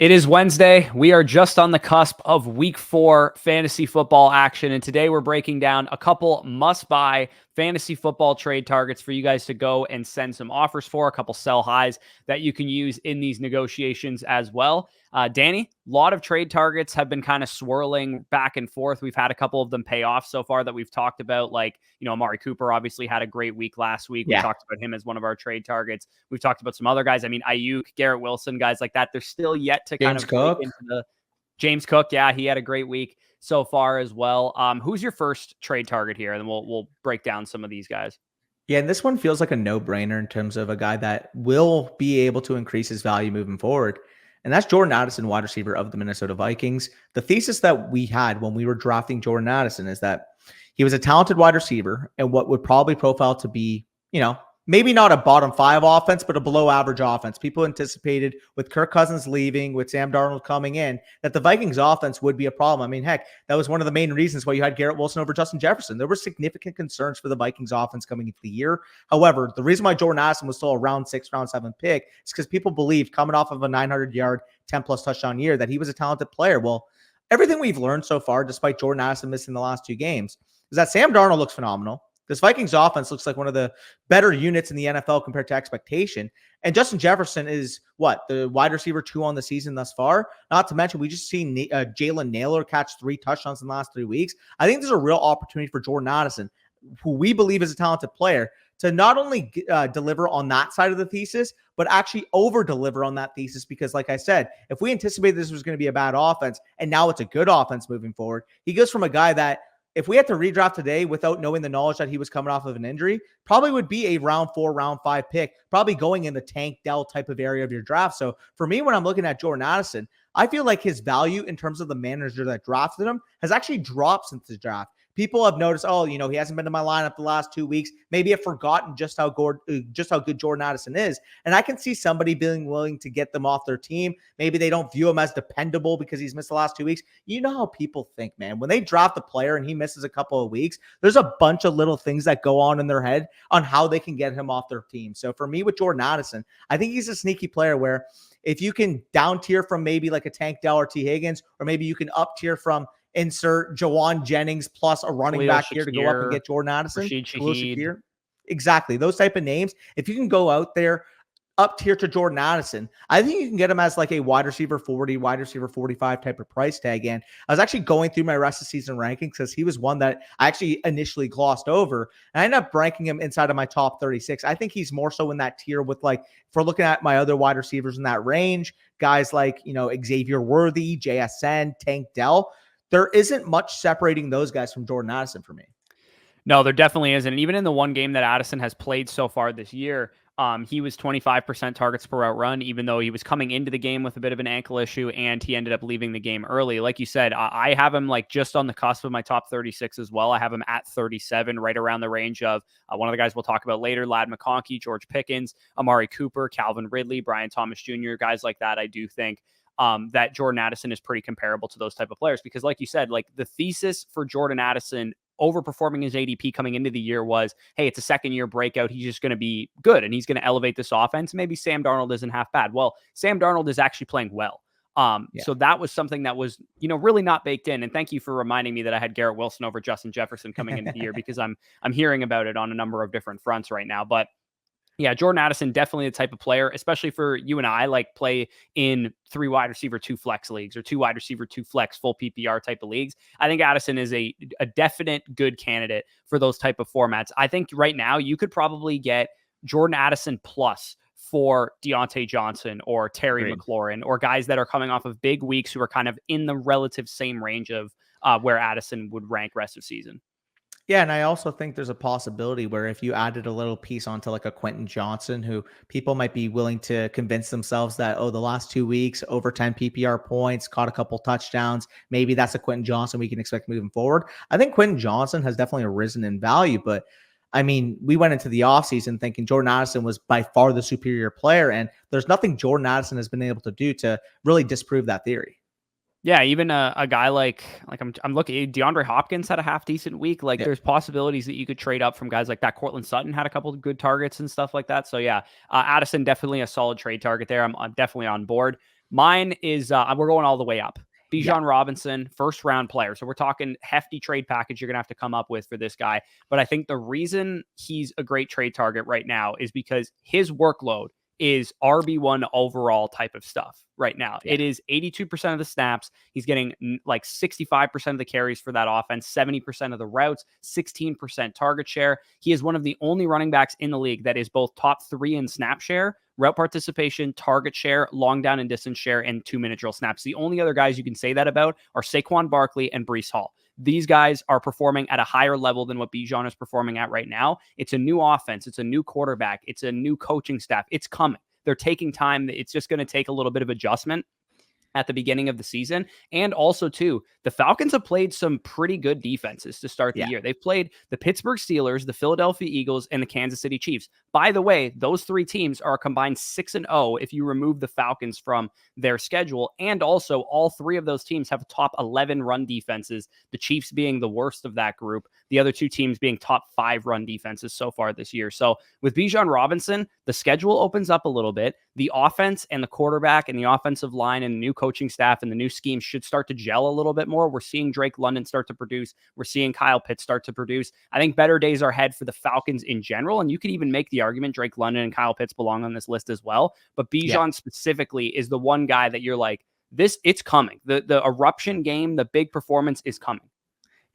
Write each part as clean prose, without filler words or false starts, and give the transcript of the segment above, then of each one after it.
It is Wednesday. We are just on the cusp of week 4 fantasy football action. And today we're breaking down a couple must-buy fantasy football trade targets for you guys to go and send some offers for, a couple sell highs that you can use in these negotiations as well. Danny, a lot of trade targets have been kind of swirling back and forth. We've had a couple of them pay off so far that we've talked about, like, Amari Cooper obviously had a great week last week. We talked about him as one of our trade targets. We've talked about some other guys. I mean, Ayuk, Garrett Wilson, guys like that. They're still yet to kind of break into the James Cook. Yeah, he had a great week so far as well. Who's your first trade target here? And then we'll break down some of these guys. Yeah, and this one feels like a no-brainer in terms of a guy that will be able to increase his value moving forward. And that's Jordan Addison, wide receiver of the Minnesota Vikings. The thesis that we had when we were drafting Jordan Addison is that he was a talented wide receiver and what would probably profile to be, maybe not a bottom 5 offense, but a below average offense. People anticipated with Kirk Cousins leaving, with Sam Darnold coming in, that the Vikings offense would be a problem. I mean, heck, that was one of the main reasons why you had Garrett Wilson over Justin Jefferson. There were significant concerns for the Vikings offense coming into the year. However, the reason why Jordan Addison was still a round 6, round 7 pick is because people believed coming off of a 900-yard, 10-plus touchdown year that he was a talented player. Well, everything we've learned so far, despite Jordan Addison missing the last 2 games, is that Sam Darnold looks phenomenal. This Vikings offense looks like one of the better units in the NFL compared to expectation. And Justin Jefferson is the wide receiver 2 on the season thus far. Not to mention, we just seen Jalen Naylor catch 3 touchdowns in the last 3 weeks. I think there's a real opportunity for Jordan Addison, who we believe is a talented player, to not only deliver on that side of the thesis, but actually over-deliver on that thesis. Because like I said, if we anticipated this was going to be a bad offense, and now it's a good offense moving forward, he goes from a guy that, if we had to redraft today without knowing the knowledge that he was coming off of an injury, probably would be a round 4, round 5 pick, probably going in the Tank Dell type of area of your draft. So for me, when I'm looking at Jordan Addison, I feel like his value in terms of the manager that drafted him has actually dropped since the draft. People have noticed, he hasn't been in my lineup the last 2 weeks. Maybe I've forgotten just how good Jordan Addison is. And I can see somebody being willing to get them off their team. Maybe they don't view him as dependable because he's missed the last 2 weeks. You know how people think, man. When they draft a player and he misses a couple of weeks, there's a bunch of little things that go on in their head on how they can get him off their team. So for me with Jordan Addison, I think he's a sneaky player where if you can down tier from maybe like a Tank Dell or T. Higgins, or maybe you can up tier from insert Jawan Jennings plus a running back here to go up and get Jordan Addison. Exactly. Those type of names. If you can go out there up tier to Jordan Addison, I think you can get him as like a wide receiver 40, wide receiver 45 type of price tag. And I was actually going through my rest of season rankings because he was one that I actually initially glossed over. And I ended up ranking him inside of my top 36. I think he's more so in that tier with, like, if we're looking at my other wide receivers in that range, guys like, Xavier Worthy, JSN, Tank Dell. There isn't much separating those guys from Jordan Addison for me. No, there definitely isn't. And even in the one game that Addison has played so far this year, he was 25% targets per route run, even though he was coming into the game with a bit of an ankle issue, and he ended up leaving the game early. Like you said, I have him like just on the cusp of my top 36 as well. I have him at 37, right around the range of one of the guys we'll talk about later, Ladd McConkey, George Pickens, Amari Cooper, Calvin Ridley, Brian Thomas Jr., guys like that. I do think that Jordan Addison is pretty comparable to those type of players because, like you said, like the thesis for Jordan Addison overperforming his ADP coming into the year was, hey, it's a second-year breakout. He's just going to be good, and he's going to elevate this offense. Maybe Sam Darnold isn't half bad. Well, Sam Darnold is actually playing well. So that was something that was, really not baked in. And thank you for reminding me that I had Garrett Wilson over Justin Jefferson coming into the year because I'm hearing about it on a number of different fronts right now. But yeah, Jordan Addison, definitely the type of player, especially for you and I, like play in 3 wide receiver, 2 flex leagues or 2 wide receiver, 2 flex full PPR type of leagues. I think Addison is a definite good candidate for those type of formats. I think right now you could probably get Jordan Addison plus for Deontay Johnson or Terry McLaurin or guys that are coming off of big weeks who are kind of in the relative same range of where Addison would rank rest of season. Yeah, and I also think there's a possibility where if you added a little piece onto like a Quentin Johnson, who people might be willing to convince themselves that, the last 2 weeks, over 10 PPR points, caught a couple touchdowns, maybe that's a Quentin Johnson we can expect moving forward. I think Quentin Johnson has definitely risen in value, but I mean, we went into the offseason thinking Jordan Addison was by far the superior player, and there's nothing Jordan Addison has been able to do to really disprove that theory. Yeah, even a guy like I'm looking, DeAndre Hopkins had a half decent week. Like there's possibilities that you could trade up from guys like that. Cortland Sutton had a couple of good targets and stuff like that. So yeah, Addison definitely a solid trade target there. I'm definitely on board. Mine is we're going all the way up. Bijan Yeah. Robinson, first round player. So we're talking hefty trade package you're going to have to come up with for this guy. But I think the reason he's a great trade target right now is because his workload is RB1 overall type of stuff right now. Yeah. It is 82% of the snaps. He's getting like 65% of the carries for that offense, 70% of the routes, 16% target share. He is one of the only running backs in the league that is both top 3 in snap share, route participation, target share, long down and distance share, and 2-minute drill snaps. The only other guys you can say that about are Saquon Barkley and Breece Hall. These guys are performing at a higher level than what Bijan is performing at right now. It's a new offense. It's a new quarterback. It's a new coaching staff. It's coming. They're taking time. It's just going to take a little bit of adjustment at the beginning of the season. And also, too, the Falcons have played some pretty good defenses to start the year. They've played the Pittsburgh Steelers, the Philadelphia Eagles, and the Kansas City Chiefs. By the way, those 3 teams are combined 6-0 if you remove the Falcons from their schedule. And also, all 3 of those teams have top 11 run defenses, the Chiefs being the worst of that group, the other 2 teams being top 5 run defenses so far this year. So with Bijan Robinson, the schedule opens up a little bit. The offense and the quarterback and the offensive line and the new coaching staff and the new scheme should start to gel a little bit more. We're seeing Drake London start to produce. We're seeing Kyle Pitts start to produce. I think better days are ahead for the Falcons in general. And you could even make the argument Drake London and Kyle Pitts belong on this list as well. But Bijan specifically is the one guy that you're like, it's coming. The eruption game, the big performance is coming.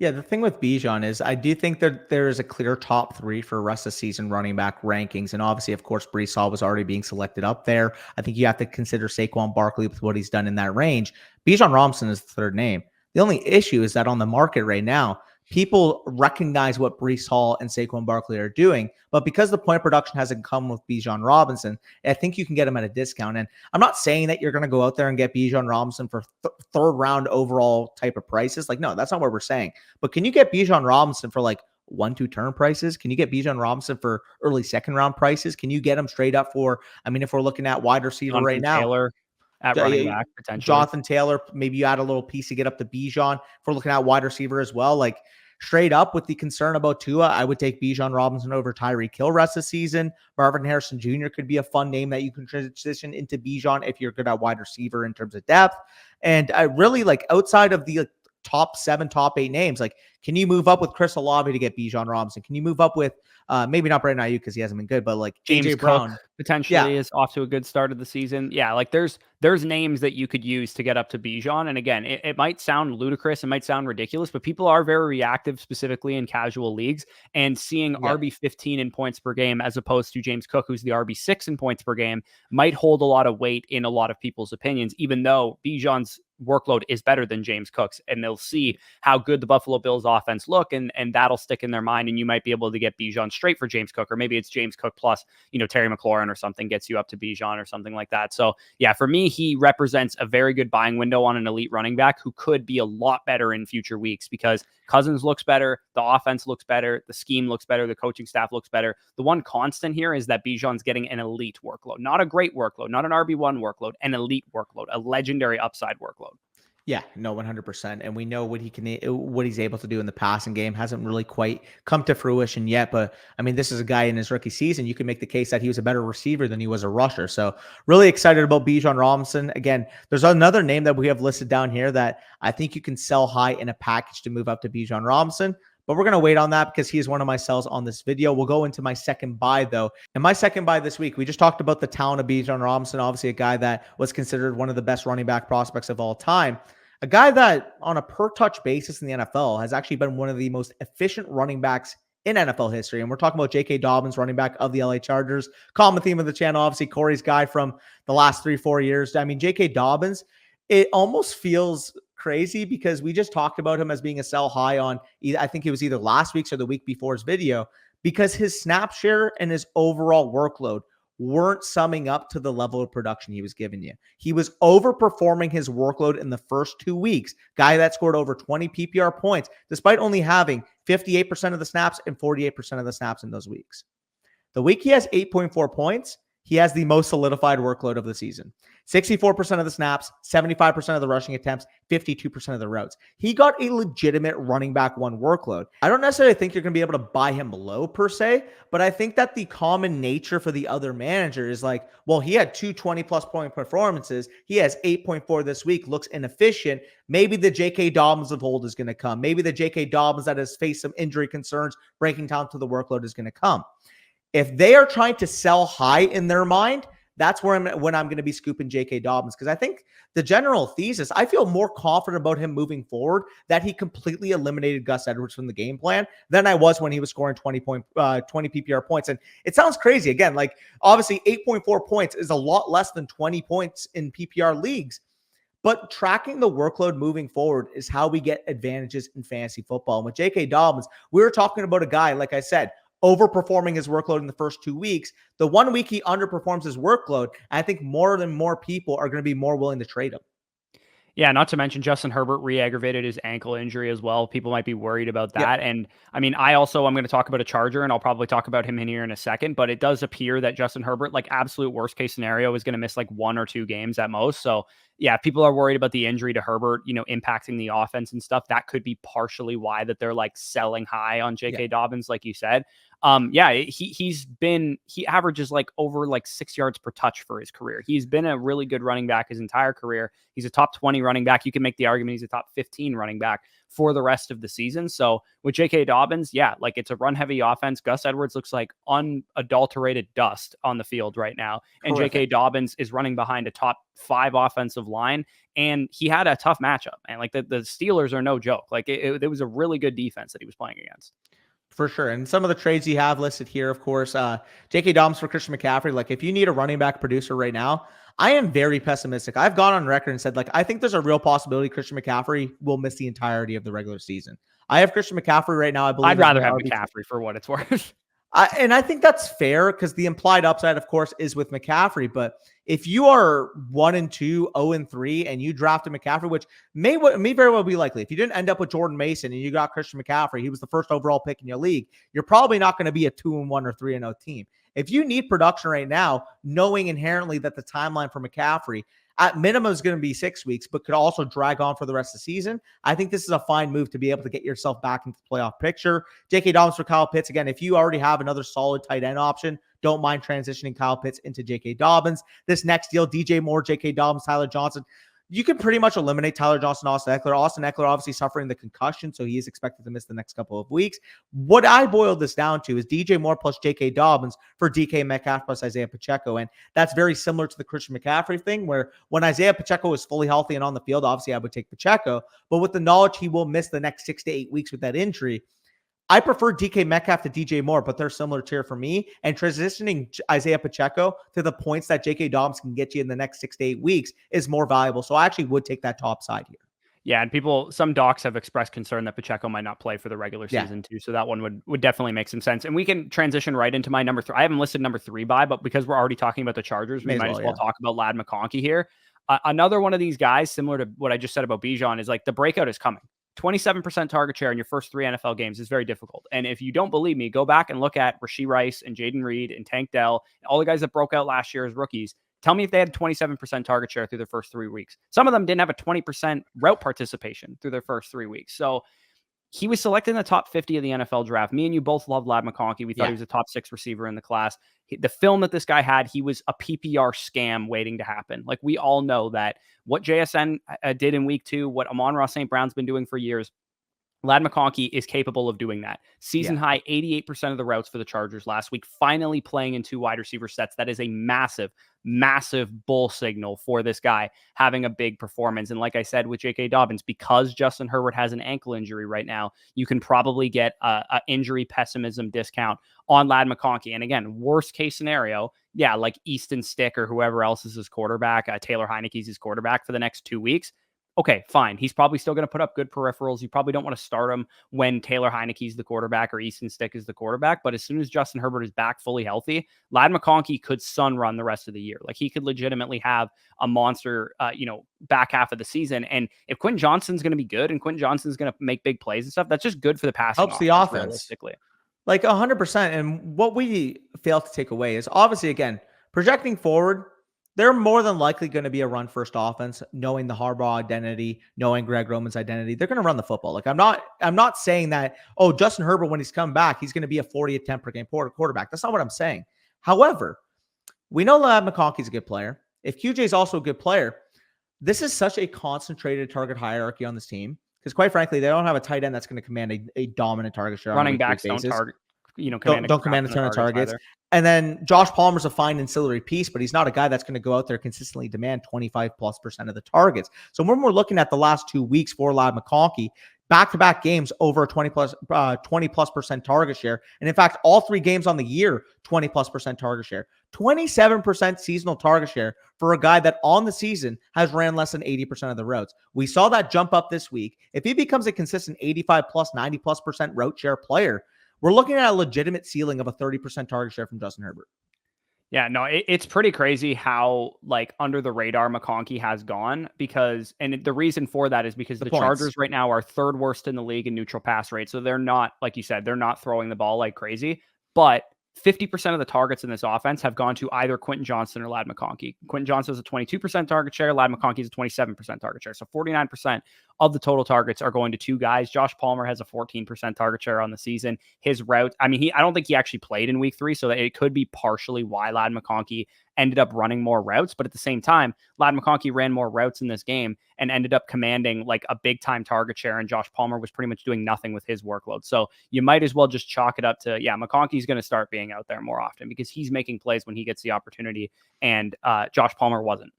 Yeah, the thing with Bijan is I do think that there is a clear top 3 for rest of season running back rankings. And obviously, of course, Breece Hall was already being selected up there. I think you have to consider Saquon Barkley with what he's done in that range. Bijan Robinson is the 3rd name. The only issue is that on the market right now, people recognize what Breece Hall and Saquon Barkley are doing, but because the point production hasn't come with Bijan Robinson, I think you can get him at a discount. And I'm not saying that you're going to go out there and get Bijan Robinson for 3rd round overall type of prices. Like, no, that's not what we're saying. But can you get Bijan Robinson for like 1-2 turn prices? Can you get Bijan Robinson for early 2nd round prices? Can you get him straight up for, I mean, if we're looking at wide receiver Jonathan right now, Taylor at running back, potentially. Jonathan Taylor, maybe you add a little piece to get up to Bijan. If we're looking at wide receiver as well, like straight up with the concern about Tua, I would take Bijan Robinson over Tyreek Hill rest of the season. Marvin Harrison Jr. could be a fun name that you can transition into Bijan if you're good at wide receiver in terms of depth. And I really like outside of the top 7, top 8 names, like can you move up with Chris Olave to get Bijan Robinson? Can you move up with maybe not Brandon Ayuk because he hasn't been good, but like James Brown Cook potentially is off to a good start of the season. Yeah, like there's names that you could use to get up to Bijan. And again, it might sound ludicrous, it might sound ridiculous, but people are very reactive, specifically in casual leagues, and seeing RB15 in points per game as opposed to James Cook, who's the RB6 in points per game, might hold a lot of weight in a lot of people's opinions, even though Bijan's workload is better than James Cook's, and they'll see how good the Buffalo Bills offense look, and that'll stick in their mind, and you might be able to get Bijan straight for James Cook, or maybe it's James Cook plus, Terry McLaurin or something gets you up to Bijan or something like that. So yeah, for me, he represents a very good buying window on an elite running back who could be a lot better in future weeks because Cousins looks better, the offense looks better, the scheme looks better, the coaching staff looks better. The one constant here is that Bijan's getting an elite workload, not a great workload, not an RB1 workload, an elite workload, a legendary upside workload. Yeah, no, 100%. And we know what he's able to do in the passing game hasn't really quite come to fruition yet. But I mean, this is a guy in his rookie season. You can make the case that he was a better receiver than he was a rusher. So really excited about Bijan Robinson. Again, there's another name that we have listed down here that I think you can sell high in a package to move up to Bijan Robinson. But we're going to wait on that because he is one of my sells on this video. We'll go into my second buy, though. And my second buy this week, we just talked about the talent of Bijan Robinson, obviously a guy that was considered one of the best running back prospects of all time. A guy that on a per touch basis in the NFL has actually been one of the most efficient running backs in NFL history. And we're talking about J.K. Dobbins, running back of the LA Chargers. Common theme of the channel, obviously Corey's guy from the last 3-4 years. I mean, J.K. Dobbins, it almost feels crazy because we just talked about him as being a sell high on, I think it was either last week's or the week before's video, because his snap share and his overall workload weren't summing up to the level of production he was giving you. He was overperforming his workload in the first 2 weeks. Guy that scored over 20 PPR points, despite only having 58% of the snaps and 48% of the snaps in those weeks. The week he has 8.4 points, he has the most solidified workload of the season. 64% of the snaps, 75% of the rushing attempts, 52% of the routes. He got a legitimate running back one workload. I don't necessarily think you're going to be able to buy him low per se, but I think that the common nature for the other manager is like, well, he had 220+ point performances. He has 8.4 this week, looks inefficient. Maybe the J.K. Dobbins of old is going to come. Maybe the J.K. Dobbins that has faced some injury concerns, breaking down to the workload is going to come. If they are trying to sell high in their mind, that's when I'm going to be scooping J.K. Dobbins, because I think the general thesis, I feel more confident about him moving forward that he completely eliminated Gus Edwards from the game plan than I was when he was scoring 20 PPR points. And it sounds crazy. Again, like obviously 8.4 points is a lot less than 20 points in PPR leagues. But tracking the workload moving forward is how we get advantages in fantasy football. And with J.K. Dobbins, we were talking about a guy, like I said, overperforming his workload in the first 2 weeks. The 1 week he underperforms his workload, I think more and more people are going to be more willing to trade him. Yeah, not to mention Justin Herbert re-aggravated his ankle injury as well. People might be worried about that. Yep. And I mean, I'm going to talk about a Charger, and I'll probably talk about him in here in a second, but it does appear that Justin Herbert, like absolute worst case scenario, is going to miss like 1 or 2 games at most. So yeah, people are worried about the injury to Herbert, impacting the offense and stuff. That could be partially why that they're like selling high on J.K. Dobbins, like you said. He averages like over like 6 yards per touch for his career. He's been a really good running back his entire career. He's a top 20 running back. You can make the argument he's a top 15 running back for the rest of the season. So with J.K. Dobbins, like it's a run heavy offense. Gus Edwards looks like unadulterated dust on the field right now. And J.K. Dobbins is running behind a top 5 offensive line. And he had a tough matchup. And like the Steelers are no joke. Like it was a really good defense that he was playing against. For sure. And some of the trades you have listed here, of course, J.K. Dobbins for Christian McCaffrey. Like if you need a running back producer right now, I am very pessimistic. I've gone on record and said, like, I think there's a real possibility Christian McCaffrey will miss the entirety of the regular season. I have Christian McCaffrey right now. I believe I'd rather have McCaffrey for what it's worth. And I think that's fair because the implied upside, of course, is with McCaffrey. But if you are 1-2, 0-3, and you drafted McCaffrey, which may very well be likely, if you didn't end up with Jordan Mason and you got Christian McCaffrey, he was the first overall pick in your league, you're probably not going to be a 2-1 or 3-0 team. If you need production right now, knowing inherently that the timeline for McCaffrey at minimum is going to be 6 weeks, but could also drag on for the rest of the season, I think this is a fine move to be able to get yourself back into the playoff picture. J.K. Dobbins for Kyle Pitts. Again, if you already have another solid tight end option, don't mind transitioning Kyle Pitts into J.K. Dobbins. This next deal, DJ Moore, J.K. Dobbins, Tyler Johnson. You can pretty much eliminate Tyler Johnson, Austin Eckler. Austin Eckler obviously suffering the concussion, so he is expected to miss the next couple of weeks. What I boiled this down to is DJ Moore plus J.K. Dobbins for DK Metcalf plus Isaiah Pacheco. And that's very similar to the Christian McCaffrey thing, where when Isaiah Pacheco is fully healthy and on the field, obviously I would take Pacheco. But with the knowledge he will miss the next 6 to 8 weeks with that injury, I prefer DK Metcalf to DJ Moore, but they're similar tier for me. And transitioning Isaiah Pacheco to the points that J.K. Dobbins can get you in the next 6 to 8 weeks is more valuable. So I actually would take that top side here. Yeah, and some docs have expressed concern that Pacheco might not play for the regular season too. So that one would definitely make some sense. And we can transition right into my number 3. I haven't listed number 3 but because we're already talking about the Chargers, we might as well talk about Ladd McConkey here. Another one of these guys, similar to what I just said about Bijan, is like the breakout is coming. 27% target share in your first 3 NFL games is very difficult. And if you don't believe me, go back and look at Rashee Rice and Jayden Reed and Tank Dell, all the guys that broke out last year as rookies. Tell me if they had 27% target share through their first 3 weeks. Some of them didn't have a 20% route participation through their first 3 weeks. So he was selected in the top 50 of the NFL draft. Me and you both loved Ladd McConkey. We thought he was a top 6 receiver in the class. The film that this guy had, he was a PPR scam waiting to happen. Like we all know that what JSN did in week 2, what Amon-Ra St. Brown's been doing for years, Ladd McConkey is capable of doing that. Season high 88% of the routes for the Chargers last week, finally playing in 2 wide receiver sets. That is a massive, massive bull signal for this guy having a big performance. And like I said with J.K. Dobbins, because Justin Herbert has an ankle injury right now, you can probably get a injury pessimism discount on Ladd McConkey. And again, worst case scenario, like Easton Stick or whoever else is his quarterback, Taylor Heineke's his quarterback for the next 2 weeks. Okay, fine. He's probably still going to put up good peripherals. You probably don't want to start him when Taylor Heineke's the quarterback or Easton Stick is the quarterback. But as soon as Justin Herbert is back fully healthy, Ladd McConkey could sun run the rest of the year. Like he could legitimately have a monster, back half of the season. And if Quentin Johnston's going to be good and Quentin Johnston's going to make big plays and stuff, that's just good for the passing. Helps the offense. Realistically. Like 100%. And what we fail to take away is obviously, again, projecting forward, they're more than likely going to be a run-first offense, knowing the Harbaugh identity, knowing Greg Roman's identity. They're going to run the football. Like, I'm not saying that, oh, Justin Herbert, when he's come back, he's going to be a 40 attempt per game quarterback. That's not what I'm saying. However, we know that McConkey's a good player. If QJ is also a good player, this is such a concentrated target hierarchy on this team because, quite frankly, they don't have a tight end that's going to command a dominant target share. Running backs don't target, don't command a ton of targets. And then Josh Palmer's a fine ancillary piece, but he's not a guy that's going to go out there consistently demand 25+% of the targets. So when we're looking at the last 2 weeks for Ladd McConkey, back-to-back games over a 20+% target share. And in fact, all 3 games on the year, 20+% target share. 27% seasonal target share for a guy that on the season has ran less than 80% of the routes. We saw that jump up this week. If he becomes a consistent 85+, 90+% route share player, we're looking at a legitimate ceiling of a 30% target share from Justin Herbert. Yeah, no, it's pretty crazy how like under the radar McConkey has gone and the reason for that is because the Chargers right now are 3rd worst in the league in neutral pass rate. So they're not, like you said, they're not throwing the ball like crazy, but 50% of the targets in this offense have gone to either Quentin Johnston or Ladd McConkey. Quentin Johnston is a 22% target share. Ladd McConkey is a 27% target share. So 49% of the total targets are going to 2 guys. Josh Palmer has a 14% target share on the season. His route, I don't think he actually played in week 3, so that it could be partially why Ladd McConkey ended up running more routes. But at the same time, Ladd McConkey ran more routes in this game and ended up commanding like a big time target share. And Josh Palmer was pretty much doing nothing with his workload. So you might as well just chalk it up to, McConkey's going to start being out there more often because he's making plays when he gets the opportunity. And Josh Palmer wasn't.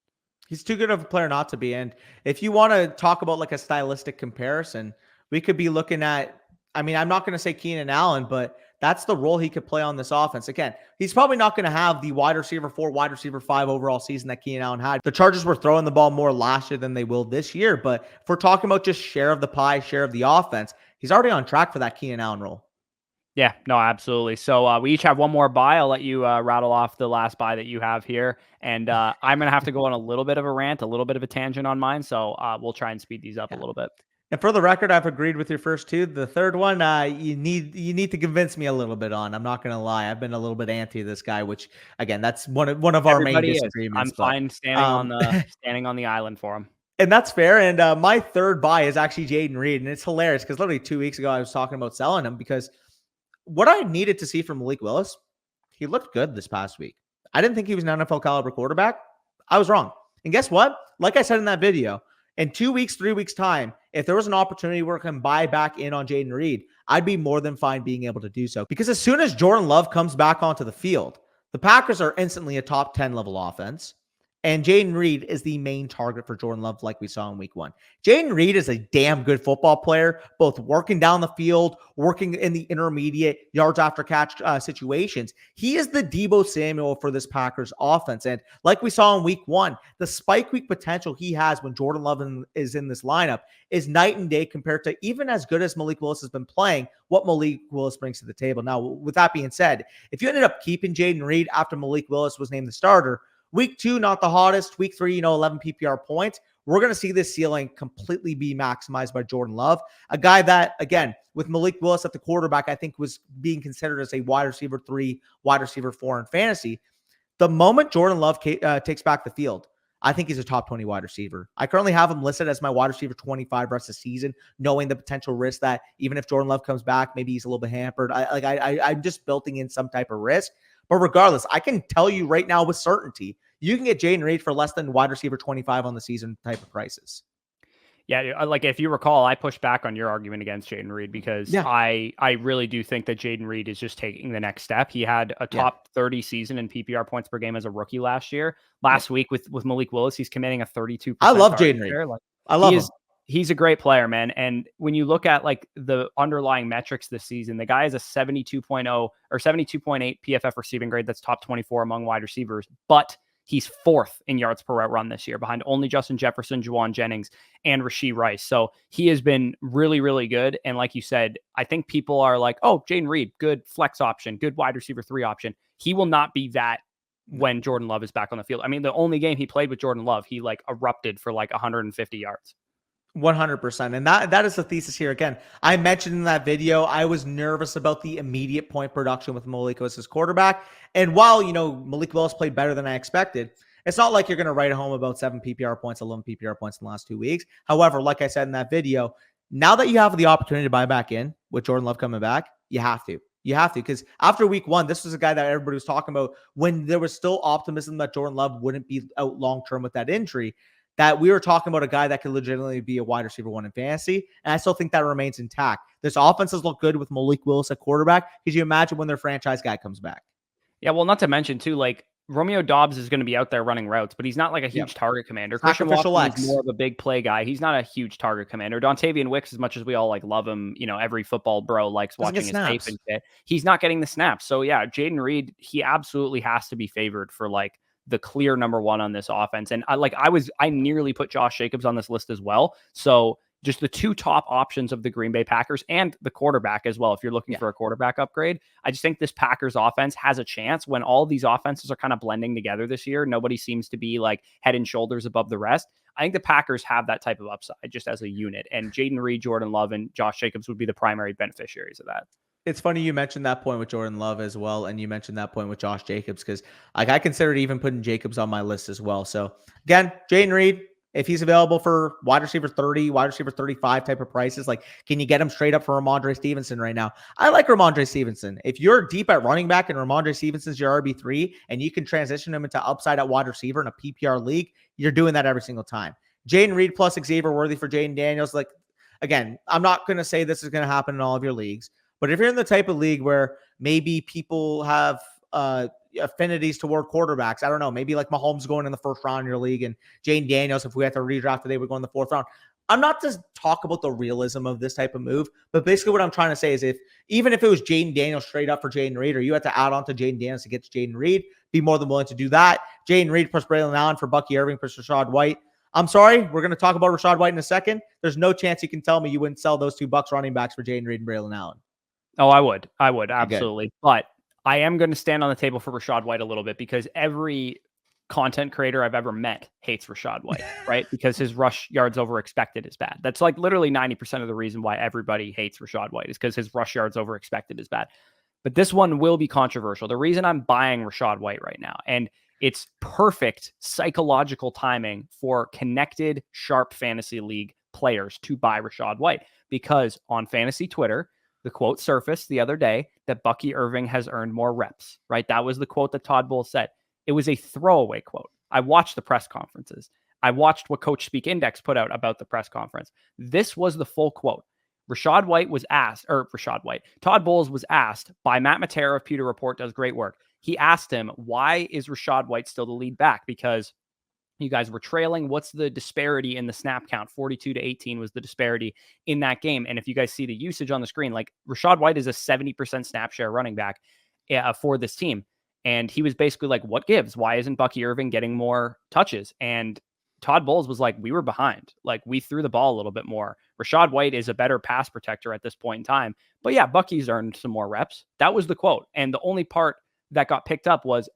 He's too good of a player not to be. And if you want to talk about like a stylistic comparison, we could be looking at, I'm not going to say Keenan Allen, but that's the role he could play on this offense. Again, he's probably not going to have the wide receiver 4, wide receiver 5 overall season that Keenan Allen had. The Chargers were throwing the ball more last year than they will this year. But if we're talking about just share of the pie, share of the offense, he's already on track for that Keenan Allen role. Yeah, no, absolutely. So we each have one more buy. I'll let you rattle off the last buy that you have here. And I'm going to have to go on a little bit of a rant, a little bit of a tangent on mine. So we'll try and speed these up a little bit. And for the record, I've agreed with your first 2. The third one, you need to convince me a little bit on. I'm not going to lie. I've been a little bit anti this guy, which again, that's one of our main disagreements. I'm fine standing on the island for him. And that's fair. And my third buy is actually Jayden Reed. And it's hilarious because literally 2 weeks ago, I was talking about selling him because what I needed to see from Malik Willis, he looked good this past week. I didn't think he was an NFL caliber quarterback. I was wrong. And guess what? Like I said in that video, in 2 weeks, 3 weeks time, if there was an opportunity where I can buy back in on Jayden Reed, I'd be more than fine being able to do so. Because as soon as Jordan Love comes back onto the field, the Packers are instantly a top 10 level offense. And Jayden Reed is the main target for Jordan Love like we saw in week 1. Jayden Reed is a damn good football player, both working down the field, working in the intermediate yards after catch situations. He is the Deebo Samuel for this Packers offense. And like we saw in week 1, the spike week potential he has when Jordan Love is in this lineup is night and day compared to even as good as Malik Willis has been playing, what Malik Willis brings to the table. Now, with that being said, if you ended up keeping Jayden Reed after Malik Willis was named the starter, week 2, not the hottest. Week 3, 11 PPR points. We're going to see this ceiling completely be maximized by Jordan Love, a guy that, again, with Malik Willis at the quarterback, I think was being considered as a wide receiver 3, wide receiver 4 in fantasy. The moment Jordan Love takes back the field, I think he's a top 20 wide receiver. I currently have him listed as my wide receiver 25 rest of the season, knowing the potential risk that even if Jordan Love comes back, maybe he's a little bit hampered. I'm just building in some type of risk. But regardless, I can tell you right now with certainty, you can get Jayden Reed for less than wide receiver 25 on the season type of prices. Yeah, like if you recall, I pushed back on your argument against Jayden Reed because I really do think that Jayden Reed is just taking the next step. He had a top 30 season in PPR points per game as a rookie last year. Last week with Malik Willis, he's commanding a 32%. I love Jayden Reed. I love him. He's a great player, man. And when you look at like the underlying metrics this season, the guy is a 72.0 or 72.8 PFF receiving grade. That's top 24 among wide receivers, but he's 4th in yards per route run this year behind only Justin Jefferson, Juwan Jennings, and Rashee Rice. So he has been really, really good. And like you said, I think people are like, oh, Jayden Reed, good flex option, good wide receiver 3 option. He will not be that when Jordan Love is back on the field. I mean, the only game he played with Jordan Love, he like erupted for like 150 yards. 100%. And that is the thesis here. Again, I mentioned in that video, I was nervous about the immediate point production with Malik Willis as quarterback. And while, Malik Willis played better than I expected, it's not like you're going to write home about 7 PPR points, 11 PPR points in the last 2 weeks. However, like I said in that video, now that you have the opportunity to buy back in with Jordan Love coming back, you have to. You have to, because after week 1, this was a guy that everybody was talking about when there was still optimism that Jordan Love wouldn't be out long-term with that injury, that we were talking about a guy that could legitimately be a wide receiver 1 in fantasy. And I still think that remains intact. This offense has looked good with Malik Willis at quarterback. Could you imagine when their franchise guy comes back? Yeah, well, not to mention too, like Romeo Dobbs is going to be out there running routes, but he's not like a huge target commander. Christian Watson is more of a big play guy. He's not a huge target commander. Dontavian Wicks, as much as we all like love him, every football bro likes watching his tape and shit. He's not getting the snaps. So yeah, Jayden Reed, he absolutely has to be favored for like the clear number 1 on this offense. And I nearly put Josh Jacobs on this list as well. So just the 2 top options of the Green Bay Packers and the quarterback as well. If you're looking for a quarterback upgrade, I just think this Packers offense has a chance when all these offenses are kind of blending together this year. Nobody seems to be like head and shoulders above the rest. I think the Packers have that type of upside just as a unit, and Jayden Reed, Jordan Love, and Josh Jacobs would be the primary beneficiaries of that. It's funny you mentioned that point with Jordan Love as well, and you mentioned that point with Josh Jacobs, because I considered even putting Jacobs on my list as well. So again, Jayden Reed, if he's available for wide receiver 30, wide receiver 35 type of prices, like, can you get him straight up for Ramondre Stevenson right now? I like Ramondre Stevenson. If you're deep at running back and Ramondre Stevenson's your RB3 and you can transition him into upside at wide receiver in a PPR league, you're doing that every single time. Jayden Reed plus Xavier Worthy for Jaden Daniels. Like, again, I'm not going to say this is going to happen in all of your leagues, but if you're in the type of league where maybe people have affinities toward quarterbacks, I don't know, maybe like Mahomes going in the first round in your league and Jayden Daniels, if we had to redraft today, would go in the 4th round. I'm not to talk about the realism of this type of move, but basically what I'm trying to say is even if it was Jayden Daniels straight up for Jayden Reed, or you had to add on to Jayden Daniels to get to Jayden Reed, be more than willing to do that. Jayden Reed plus Braylon Allen for Bucky Irving plus Rachaad White. I'm sorry, we're going to talk about Rachaad White in a second. There's no chance you can tell me you wouldn't sell those 2 Bucks running backs for Jayden Reed and Braylon Allen. Oh, I would absolutely. But I am going to stand on the table for Rachaad White a little bit, because every content creator I've ever met hates Rachaad White, right? Because his rush yards over expected is bad. That's like literally 90% of the reason why everybody hates Rachaad White is because his rush yards over expected is bad. But this one will be controversial. The reason I'm buying Rachaad White right now, and it's perfect psychological timing for connected, sharp fantasy league players to buy Rachaad White, because on fantasy Twitter, the quote surfaced the other day that Bucky Irving has earned more reps, right? That was the quote that Todd Bowles said. It was a throwaway quote. I watched the press conferences. I watched what Coach Speak Index put out about the press conference. This was the full quote. Todd Bowles was asked by Matt Matera of Pewter Report, does great work. He asked him, why is Rachaad White still the lead back? Because you guys were trailing. What's the disparity in the snap count? 42-18 was the disparity in that game. And if you guys see the usage on the screen, like Rachaad White is a 70% snap share running back for this team. And he was basically like, what gives? Why isn't Bucky Irving getting more touches? And Todd Bowles was like, we were behind. Like, we threw the ball a little bit more. Rachaad White is a better pass protector at this point in time. But yeah, Bucky's earned some more reps. That was the quote. And the only part that got picked up was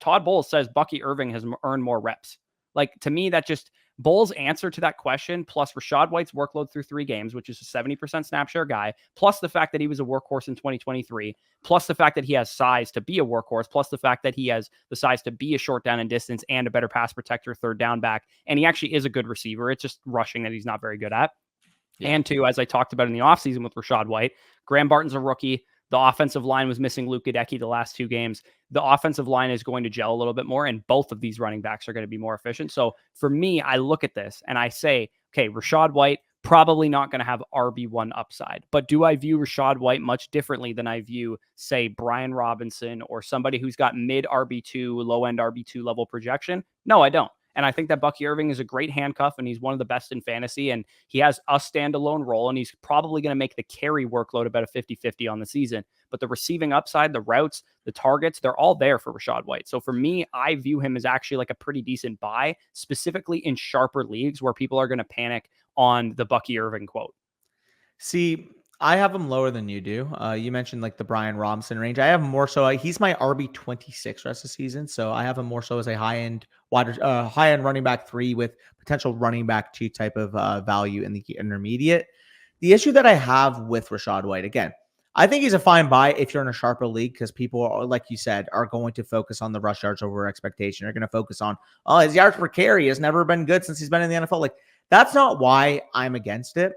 Todd Bowles says Bucky Irving has earned more reps. Like, to me, that just Bowles' answer to that question, plus Rachaad White's workload through 3 games, which is a 70% snap share guy, plus the fact that he was a workhorse in 2023, plus the fact that he has size to be a workhorse, plus the fact that he has the size to be a short down and distance and a better pass protector, 3rd down back. And he actually is a good receiver. It's just rushing that he's not very good at. Yeah. And 2, as I talked about in the offseason with Rachaad White, Graham Barton's a rookie. The offensive line was missing Luke Gadecki the last 2 games. The offensive line is going to gel a little bit more, and both of these running backs are going to be more efficient. So for me, I look at this and I say, okay, Rachaad White, probably not going to have RB1 upside. But do I view Rachaad White much differently than I view, say, Bijan Robinson or somebody who's got mid RB2, low end RB2 level projection? No, I don't. And I think that Bucky Irving is a great handcuff, and he's one of the best in fantasy, and he has a standalone role, and he's probably going to make the carry workload about a 50-50 on the season. But the receiving upside, the routes, the targets, they're all there for Rachaad White. So for me, I view him as actually like a pretty decent buy, specifically in sharper leagues where people are going to panic on the Bucky Irving quote. See, I have him lower than you do. You mentioned like the Brian Robinson range. I have him more so. He's my RB 26 rest of the season, so I have him more so as a high end running back 3 with potential running back 2 type of value in the intermediate. The issue that I have with Rachaad White, again, I think he's a fine buy if you're in a sharper league because people, are, like you said, are going to focus on the rush yards over expectation. They're going to focus on, oh, his yards per carry has never been good since he's been in the NFL. Like, that's not why I'm against it.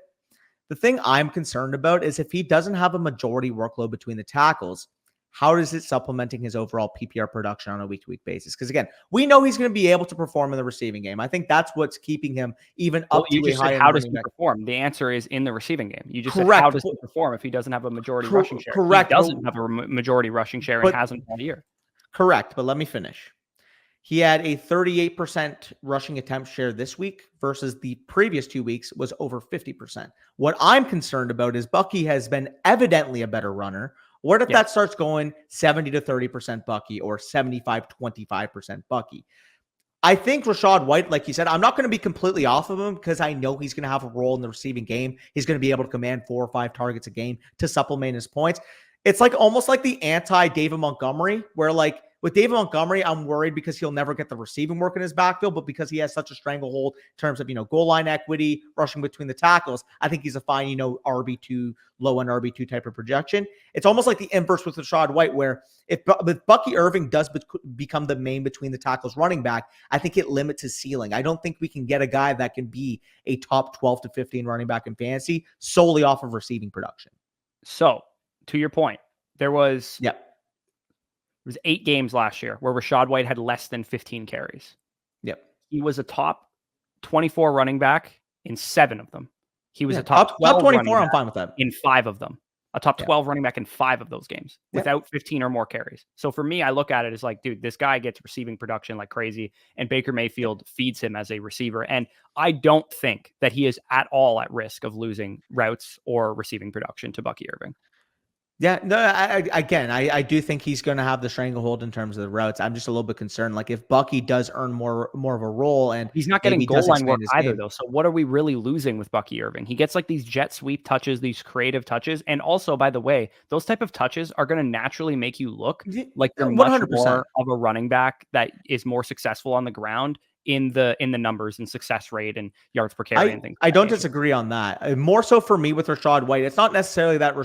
The thing I'm concerned about is if he doesn't have a majority workload between the tackles, how is it supplementing his overall PPR production on a week-to-week basis? Because again, we know he's going to be able to perform in the receiving game. I think that's what's keeping him even up to a high. How does he perform? The answer is in the receiving game. You just Correct. said how does he perform if he doesn't have a majority rushing share? Correct. He doesn't have a majority rushing share and hasn't all year. Correct, but let me finish. He had a 38% rushing attempt share this week versus the previous 2 weeks was over 50%. What I'm concerned about is Bucky has been evidently a better runner. What if that starts going 70 to 30% Bucky or 75-25% Bucky? I think Rachaad White, like you said, I'm not going to be completely off of him because I know he's going to have a role in the receiving game. He's going to be able to command 4 or 5 targets a game to supplement his points. It's like almost like the anti-David Montgomery, where like with David Montgomery, I'm worried because he'll never get the receiving work in his backfield, but because he has such a stranglehold in terms of, goal line equity, rushing between the tackles, I think he's a fine, RB2, low-end RB2 type of projection. It's almost like the inverse with Rachaad White, where if Bucky Irving does become the main between the tackles running back, I think it limits his ceiling. I don't think we can get a guy that can be a top 12 to 15 running back in fantasy solely off of receiving production. So, to your point, there was 8 games last year where Rachaad White had less than 15 carries. Yep. He was a top 24 running back in 7 of them. He was a top 12 24. I'm fine with that. In 5 of them. A top 12 running back in 5 of those games without 15 or more carries. So for me, I look at it as like, dude, this guy gets receiving production like crazy, and Baker Mayfield feeds him as a receiver. And I don't think that he is at all at risk of losing routes or receiving production to Bucky Irving. Yeah, no, I do think he's going to have the stranglehold in terms of the routes. I'm just a little bit concerned. Like if Bucky does earn more of a role, and he's not getting goal line work either, though. So what are we really losing with Bucky Irving? He gets like these jet sweep touches, these creative touches, and also, by the way, those type of touches are going to naturally make you look like you're much 100%. More of a running back that is more successful on the ground in the numbers and success rate and yards per carry and things. I don't disagree on that. More so for me with Rachaad White, it's not necessarily that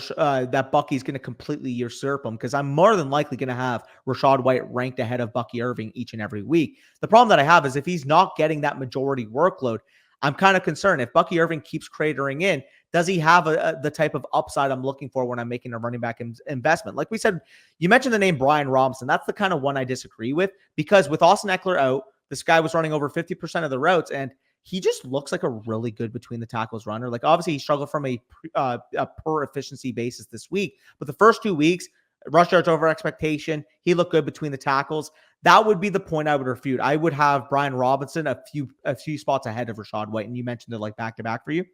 that Bucky's going to completely usurp him, because I'm more than likely going to have Rachaad White ranked ahead of Bucky Irving each and every week. The problem that I have is if he's not getting that majority workload, I'm kind of concerned. If Bucky Irving keeps cratering in, does he have the type of upside I'm looking for when I'm making a running back investment? Like we said, you mentioned the name Brian Robinson. That's the kind of one I disagree with, because with Austin Eckler out, this guy was running over 50% of the routes, and he just looks like a really good between the tackles runner. Like obviously he struggled from a per efficiency basis this week, but the first 2 weeks, rush yards over expectation, he looked good between the tackles. That would be the point I would refute. I would have Brian Robinson a few spots ahead of Rachaad White, and you mentioned it like back to back for you.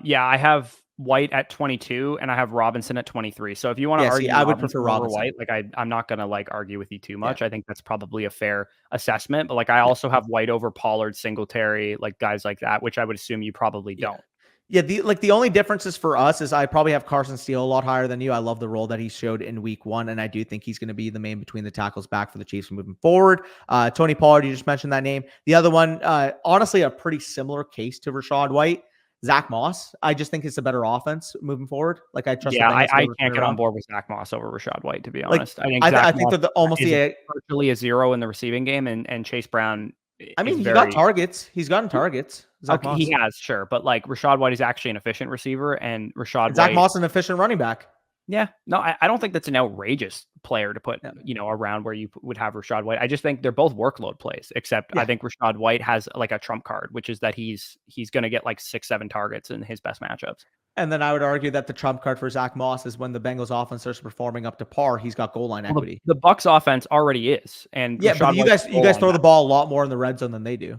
Yeah, I have White at 22 and I have Robinson at 23. So if you want to argue, I would prefer Robinson. White, like I'm not going to like argue with you too much. I think that's probably a fair assessment, but like I also have White over Pollard, Singletary, like guys like that, which I would assume you probably don't. Yeah, the only differences for us is I probably have Carson Steele a lot higher than you. I love the role that he showed in week 1, and I do think he's going to be the main between the tackles back for the Chiefs moving forward. Tony Pollard, you just mentioned that name. The other one, honestly, a pretty similar case to Rachaad White. Zach Moss, I just think it's a better offense moving forward. Like I trust. Yeah, I can't get on board with Zach Moss over Rachaad White, to be honest. Like, I think they're almost virtually a zero in the receiving game, and Chase Brown. I mean, got targets. He's gotten targets. Okay, he has, sure, but like Rachaad White is actually an efficient receiver, and Zach Moss an efficient running back. Yeah, no, I don't think that's an outrageous player to put, around where you would have Rachaad White. I just think they're both workload plays, except I think Rachaad White has like a trump card, which is that he's going to get like 6-7 targets in his best matchups. And then I would argue that the trump card for Zach Moss is when the Bengals offense starts performing up to par, he's got goal line equity. The Bucs offense already is, and but you guys throw the ball a lot more in the red zone than they do.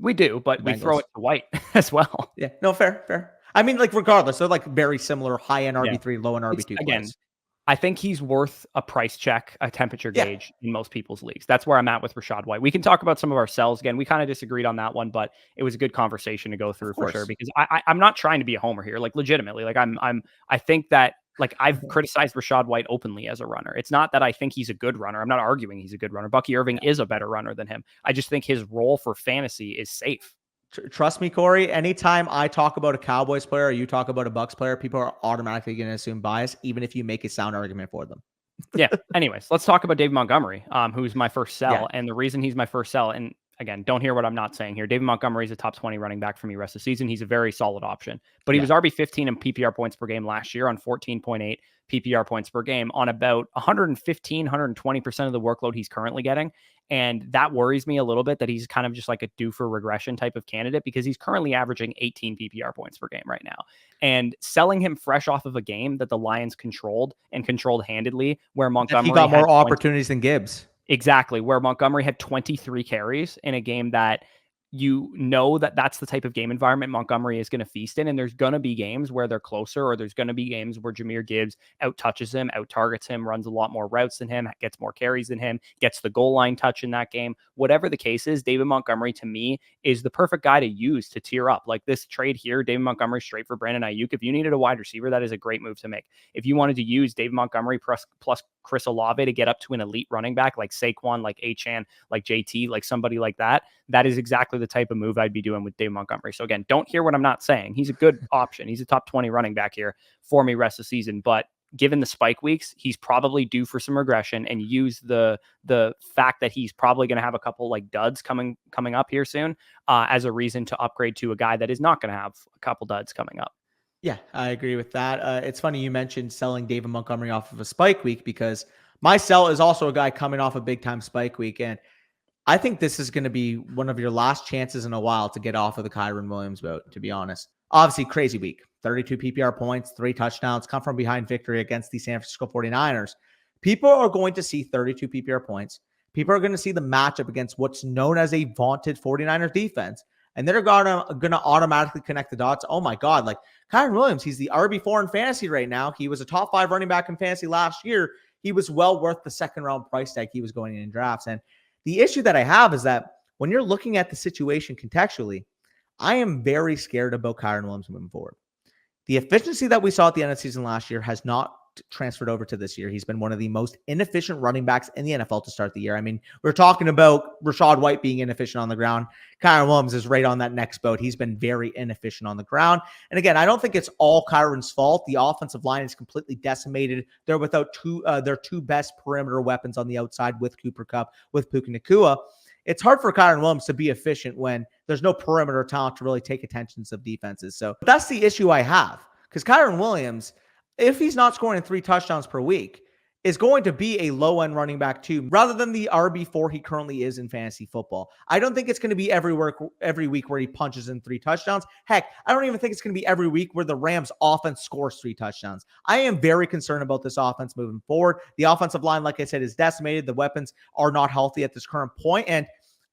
We do, but we throw it to White as well. Yeah, no, fair. I mean, like regardless, they're like very similar high-end RB3, low-end RB2 again, plays. I think he's worth a price check, a temperature Yeah, gauge in most people's leagues. That's where I'm at with Rachaad White. We can talk about some of our sells again. We kind of disagreed on that one, but it was a good conversation to go of through for sure course. because I'm not trying to be a homer here, like legitimately. Like I think that like I've criticized Rachaad White openly as a runner. It's not that I think he's a good runner. I'm not arguing he's a good runner. Bucky Irving is a better runner than him. I just think his role for fantasy is safe. Trust me, Corey, anytime I talk about a Cowboys player or you talk about a Bucks player, people are automatically going to assume bias, even if you make a sound argument for them. Yeah. Anyways, let's talk about David Montgomery, who's my first Yeah. sell. And the reason he's my first sell, and again, don't hear what I'm not saying here. David Montgomery is a top 20 running back for me rest of the season. He's a very solid option, but he Yeah. was RB15 in PPR points per game last year on 14.8 PPR points per game on about 115, 120% of the workload he's currently getting. And that worries me a little bit that he's kind of just like a due for regression type of candidate because he's currently averaging 18 PPR points per game right now. And selling him fresh off of a game that the Lions controlled and controlled handedly, where He Montgomery got had more opportunities than Gibbs. exactly, where Montgomery had 23 carries in a game that you know that that's the type of game environment Montgomery is going to feast in. And there's going to be games where they're closer, or there's going to be games where Jahmyr Gibbs out touches him, out targets him, runs a lot more routes than him, gets more carries than him, gets the goal line touch in that game. Whatever the case is, David Montgomery to me is the perfect guy to use to tier up. Like this trade here, David Montgomery straight for Brandon Ayuk. If you needed a wide receiver, that is a great move to make. If you wanted to use David Montgomery plus Chris Olave to get up to an elite running back like Saquon, like Achane, like JT, like somebody like that, that is exactly the type of move I'd be doing with David Montgomery. So again, don't hear what I'm not saying. He's a good option. He's a top 20 running back here for me rest of the season. But given the spike weeks, he's probably due for some regression, and use the fact that he's probably going to have a couple like duds coming up here soon as a reason to upgrade to a guy that is not going to have a couple duds coming up. Yeah, I agree with that. It's funny you mentioned selling David Montgomery off of a spike week because my sell is also a guy coming off a big time spike week. And I think this is going to be one of your last chances in a while to get off of the Kyren Williams boat, to be honest. Obviously, crazy week. 32 PPR points, 3 touchdowns, come from behind victory against the San Francisco 49ers. People are going to see 32 PPR points. People are going to see the matchup against what's known as a vaunted 49ers defense. And they're going to automatically connect the dots. Oh my God, like Kyren Williams, he's the RB4 in fantasy right now. He was a top 5 running back in fantasy last year. He was well worth the second round price tag he was going in drafts. And the issue that I have is that when you're looking at the situation contextually, I am very scared about Kyren Williams moving forward. The efficiency that we saw at the end of the season last year has not transferred over to this year. He's been one of the most inefficient running backs in the NFL to start the year. I mean, we're talking about Rachaad White being inefficient on the ground. Kyren Williams is right on that next boat. He's been very inefficient on the ground. And again, I don't think it's all Kyren's fault. The offensive line is completely decimated. They're without their two best perimeter weapons on the outside with Cooper Kupp, with Puka Nacua. It's hard for Kyren Williams to be efficient when there's no perimeter talent to really take attentions of defenses. So that's the issue I have, because Kyren Williams, if he's not scoring 3 touchdowns per week, is going to be a low-end running back too, rather than the RB4 he currently is in fantasy football. I don't think it's going to be every week where he punches in 3 touchdowns. Heck, I don't even think it's going to be every week where the Rams offense scores 3 touchdowns. I am very concerned about this offense moving forward. The offensive line, like I said, is decimated. The weapons are not healthy at this current point. And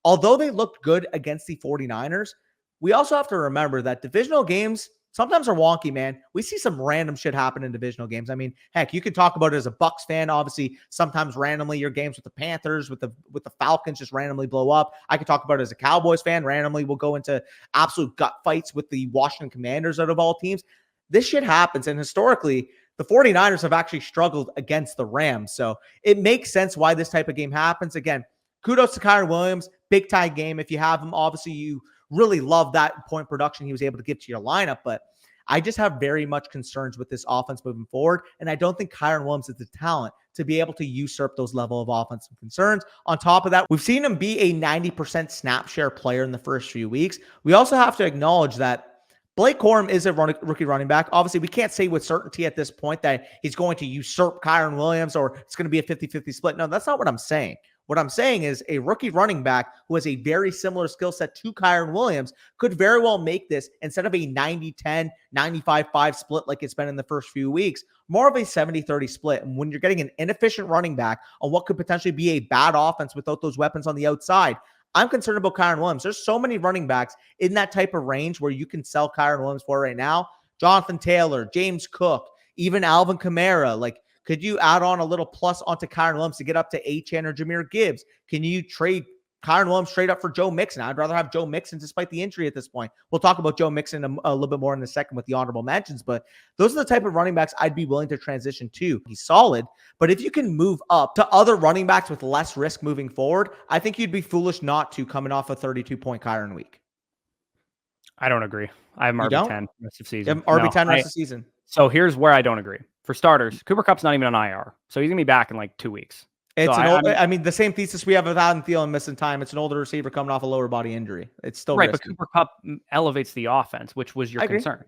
although they looked good against the 49ers, we also have to remember that divisional games sometimes are wonky, man. We see some random shit happen in divisional games. I mean, heck, you could talk about it as a Bucks fan. Obviously, sometimes randomly your games with the Panthers, with the Falcons just randomly blow up. I could talk about it as a Cowboys fan. Randomly, we'll go into absolute gut fights with the Washington Commanders out of all teams. This shit happens, and historically, the 49ers have actually struggled against the Rams. So it makes sense why this type of game happens. Again, kudos to Kyren Williams. Big time game. If you have him, obviously you really love that point production he was able to give to your lineup. But I just have very much concerns with this offense moving forward. And I don't think Kyren Williams is the talent to be able to usurp those level of offensive concerns. On top of that, we've seen him be a 90% snap share player in the first few weeks. We also have to acknowledge that Blake Corum is a rookie running back. Obviously, we can't say with certainty at this point that he's going to usurp Kyren Williams or it's going to be a 50-50 split. No, that's not what I'm saying. What I'm saying is a rookie running back who has a very similar skill set to Kyren Williams could very well make this, instead of a 90-10, 95-5 split like it's been in the first few weeks, more of a 70-30 split. And when you're getting an inefficient running back on what could potentially be a bad offense without those weapons on the outside, I'm concerned about Kyren Williams. There's so many running backs in that type of range where you can sell Kyren Williams for right now. Jonathan Taylor, James Cook, even Alvin Kamara, like Could you add on a little plus onto Kyren WIlliams to get up to Achane or Jahmyr Gibbs? Can you trade Kyren WIlliams straight up for Joe Mixon? I'd rather have Joe Mixon despite the injury at this point. We'll talk about Joe Mixon a little bit more in a second with the honorable mentions, but those are the type of running backs I'd be willing to transition to. He's solid, but if you can move up to other running backs with less risk moving forward, I think you'd be foolish not to, coming off a 32-point Kyren week. I don't agree. I have RB10 rest of season. RB10 rest of season. So here's where I don't agree. For starters, Cooper Kupp's not even on IR, so he's gonna be back in like 2 weeks. It's I mean, the same thesis we have with Adam Thielen missing time. It's an older receiver coming off a lower body injury. It's still right, risky. But Cooper Kupp elevates the offense, which was your concern.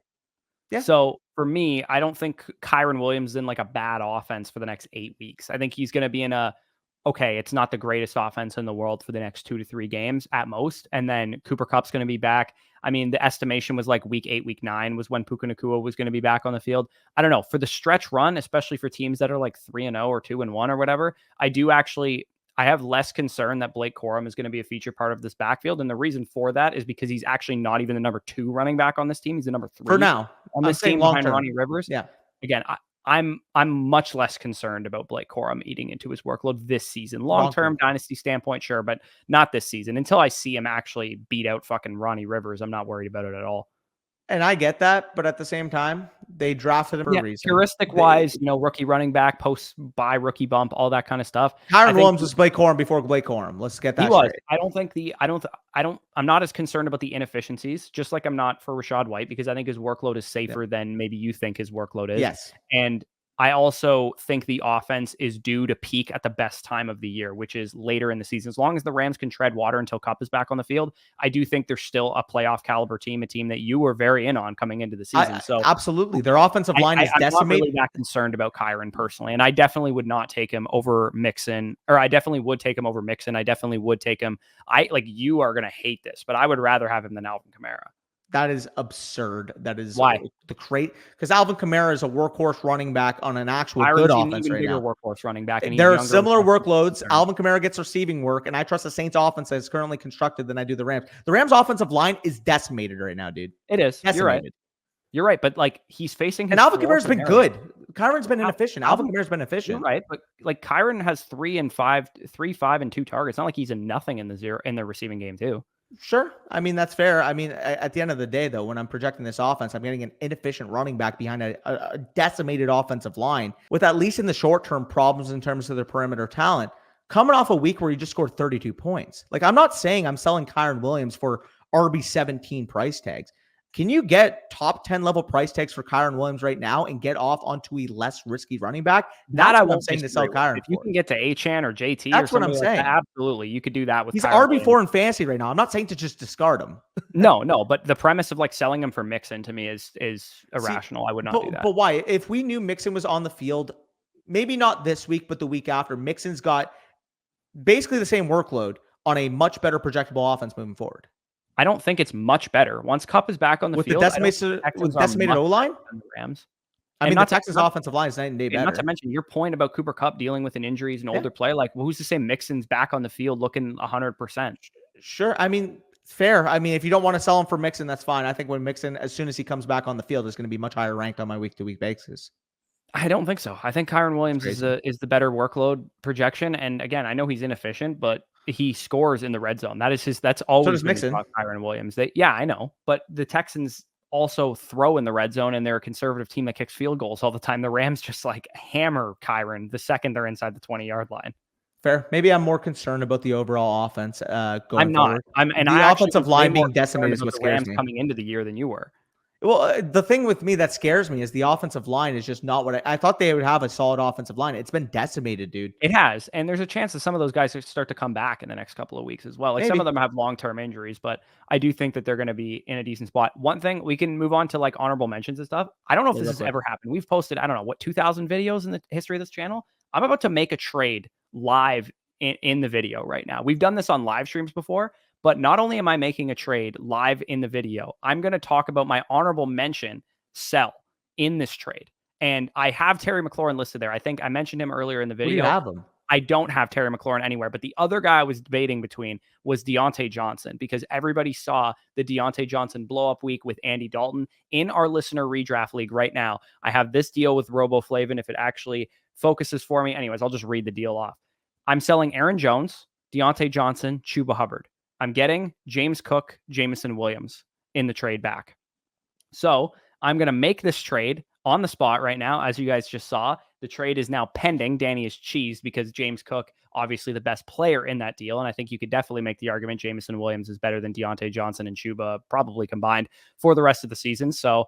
Yeah. So for me, I don't think Kyren WIlliams is in like a bad offense for the next 8 weeks. I think he's going to be in okay, it's not the greatest offense in the world for the next 2 to 3 games at most. And then Cooper Kupp's going to be back. I mean, the estimation was like week 8, week 9 was when Puka Nacua was going to be back on the field. I don't know. For the stretch run, especially for teams that are like 3-0 or 2-1 or whatever, I have less concern that Blake Corum is going to be a feature part of this backfield. And the reason for that is because he's actually not even the number 2 running back on this team. He's the number 3 for now on this team behind long-term. Ronnie Rivers. Yeah. Again, I'm much less concerned about Blake Corum eating into his workload this season. Long-term dynasty standpoint, sure, but not this season. Until I see him actually beat out fucking Ronnie Rivers, I'm not worried about it at all. And I get that, but at the same time, they drafted him for a reason. Heuristic-wise, rookie running back, post-buy, rookie bump, all that kind of stuff. Kyren WIlliams was Blake Corum before Blake Corum. Let's get that straight. I'm not as concerned about the inefficiencies, just like I'm not for Rachaad White, because I think his workload is safer than maybe you think his workload is. Yes. And I also think the offense is due to peak at the best time of the year, which is later in the season. As long as the Rams can tread water until Kupp is back on the field, I do think they're still a playoff caliber team, a team that you were very in on coming into the season. Absolutely. Their offensive line is decimated. I'm not really that concerned about Kyren personally, and I definitely would not take him over Mixon, or I definitely would take him over Mixon. I definitely would take him. You are going to hate this, but I would rather have him than Alvin Kamara. That is absurd. That is why because Alvin Kamara is a workhorse running back on an actual good offense right now. Workhorse running back. And there are similar workloads. Alvin Kamara gets receiving work, and I trust the Saints offense as currently constructed than I do the Rams. The Rams offensive line is decimated right now, dude. It is. You're right. But he's facing and Alvin Kamara's been good. Kyren's been inefficient. Alvin Kamara's been efficient. You're right. But Kyren has 3, 5, and 2 targets. Not like he's a nothing in the receiving game too. Sure. I mean, that's fair. I mean, at the end of the day, though, when I'm projecting this offense, I'm getting an inefficient running back behind a decimated offensive line with, at least in the short term, problems in terms of their perimeter talent. Coming off a week where he just scored 32 points. I'm not saying I'm selling Kyren WIlliams for RB17 price tags. Can you get top 10 level price tags for Kyren WIlliams right now and get off onto a less risky running back? That's what I'm saying to sell Kyren. If you can get to Achane or JT, that's what I'm saying. Absolutely, you could do that with. He's RB4 in fantasy right now. I'm not saying to just discard him. No, but the premise of selling him for Mixon to me is irrational. I would not do that. But why? If we knew Mixon was on the field, maybe not this week, but the week after, Mixon's got basically the same workload on a much better projectable offense moving forward. I don't think it's much better. Once Kupp is back on the field, with decimated O-line, the Rams. I mean, the Texans offensive line is night and day better. Not to mention your point about Cooper Kupp dealing with an injury as an older player. Who's to say Mixon's back on the field looking 100%? Sure. I mean, fair. I mean, if you don't want to sell him for Mixon, that's fine. I think when Mixon, as soon as he comes back on the field, is going to be much higher ranked on my week-to-week basis. I don't think so. I think Kyren WIlliams is the better workload projection. And again, I know he's inefficient, but he scores in the red zone. That's always been about Kyren WIlliams. I know, but the Texans also throw in the red zone, and they're a conservative team that kicks field goals all the time. The Rams just hammer Kyren the second they're inside the 20-yard line. Fair. Maybe I'm more concerned about the overall offense going I'm not. forward. The offensive line being decimated is what scares me. Coming into the year than you were. Well, the thing with me that scares me is the offensive line is just not what I thought they would have a solid offensive line. It's been decimated, dude. It has. And there's a chance that some of those guys start to come back in the next couple of weeks as well. Some of them have long-term injuries, but I do think that they're going to be in a decent spot. One thing, we can move on to honorable mentions and stuff. I don't know if this has ever happened. We've posted, 2,000 videos in the history of this channel. I'm about to make a trade live in the video right now. We've done this on live streams before. But not only am I making a trade live in the video, I'm going to talk about my honorable mention sell in this trade. And I have Terry McLaurin listed there. I think I mentioned him earlier in the video. Do you have him? I don't have Terry McLaurin anywhere, but the other guy I was debating between was Deontay Johnson, because everybody saw the Deontay Johnson blow-up week with Andy Dalton. In our listener redraft league right now, I have this deal with RoboFlavin. If it actually focuses for me. Anyways, I'll just read the deal off. I'm selling Aaron Jones, Deontay Johnson, Chuba Hubbard. I'm getting James Cook, Jameson Williams in the trade back. So I'm going to make this trade on the spot right now. As you guys just saw, the trade is now pending. Danny is cheesed because James Cook, obviously the best player in that deal. And I think you could definitely make the argument Jameson Williams is better than Deontay Johnson and Chuba probably combined for the rest of the season. So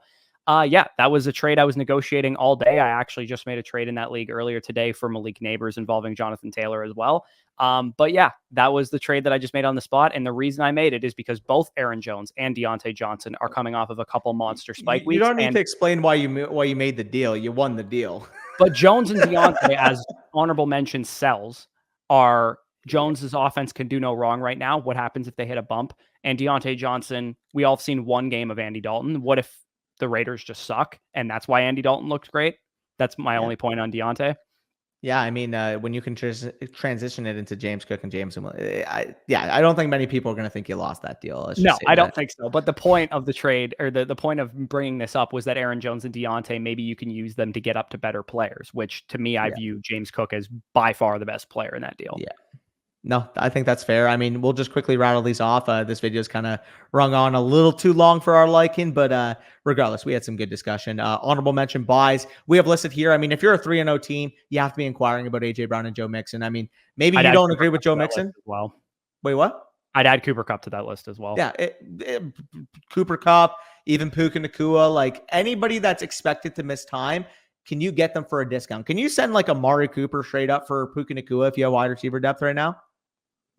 yeah, that was a trade I was negotiating all day. I actually just made a trade in that league earlier today for Malik Neighbors involving Jonathan Taylor as well. But yeah, that was the trade that I just made on the spot. And the reason I made it is because both Aaron Jones and Deontay Johnson are coming off of a couple monster spike weeks. You don't need to explain why you made the deal. You won the deal. But Jones and Deontay, as honorable mention sells, are Jones's offense can do no wrong right now. What happens if they hit a bump? And Deontay Johnson, we all have seen one game of Andy Dalton. What if the Raiders just suck? And that's why Andy Dalton looked great. That's my only point on Deontay. Yeah, I mean, when you can transition it into James Cook and Jameson, I don't think many people are going to think you lost that deal. No, I don't think so. But the point of the trade, or the point of bringing this up, was that Aaron Jones and Deontay, maybe you can use them to get up to better players, which to me, I view James Cook as by far the best player in that deal. Yeah. No, I think that's fair. I mean, we'll just quickly rattle these off. This video is kind of rung on a little too long for our liking, but regardless, we had some good discussion. Honorable mention buys we have listed here. I mean, if you're a 3-0 team, you have to be inquiring about AJ Brown and Joe Mixon. I mean, maybe you don't agree with Joe Mixon. Well, wait, what? I'd add Cooper Kupp to that list as well. Yeah, Cooper Kupp, even Puka Nacua, like anybody that's expected to miss time. Can you get them for a discount? Can you send like Amari Cooper straight up for Puka Nacua if you have wide receiver depth right now?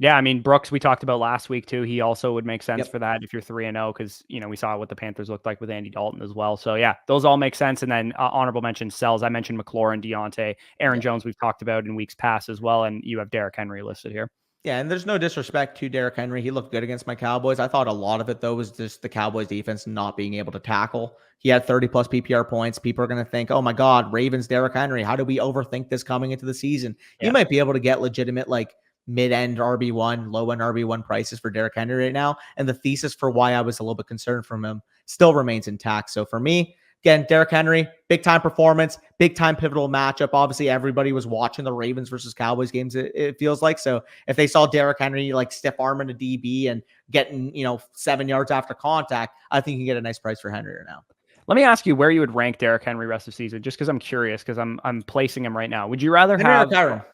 Yeah, I mean, Brooks, we talked about last week too. He also would make sense for that if you're 3-0, because, you know, we saw what the Panthers looked like with Andy Dalton as well. So yeah, those all make sense. And then honorable mention sells. I mentioned McLaurin, Deontay, Aaron Jones, we've talked about in weeks past as well. And you have Derrick Henry listed here. Yeah, and there's no disrespect to Derrick Henry. He looked good against my Cowboys. I thought a lot of it, though, was just the Cowboys defense not being able to tackle. He had 30-plus PPR points. People are going to think, oh, my God, Ravens, Derrick Henry. How do we overthink this coming into the season? Yeah. You might be able to get legitimate, like, mid-end RB1, low-end RB1 prices for Derrick Henry right now. And the thesis for why I was a little bit concerned from him still remains intact. So for me, again, Derrick Henry, big-time performance, big-time pivotal matchup. Obviously, everybody was watching the Ravens versus Cowboys games, it feels like. So if they saw Derrick Henry, like, stiff-arming a DB and getting, 7 yards after contact, I think you can get a nice price for Henry right now. Let me ask you where you would rank Derrick Henry rest of the season, just because I'm curious, because I'm placing him right now. Would you rather have Kyren?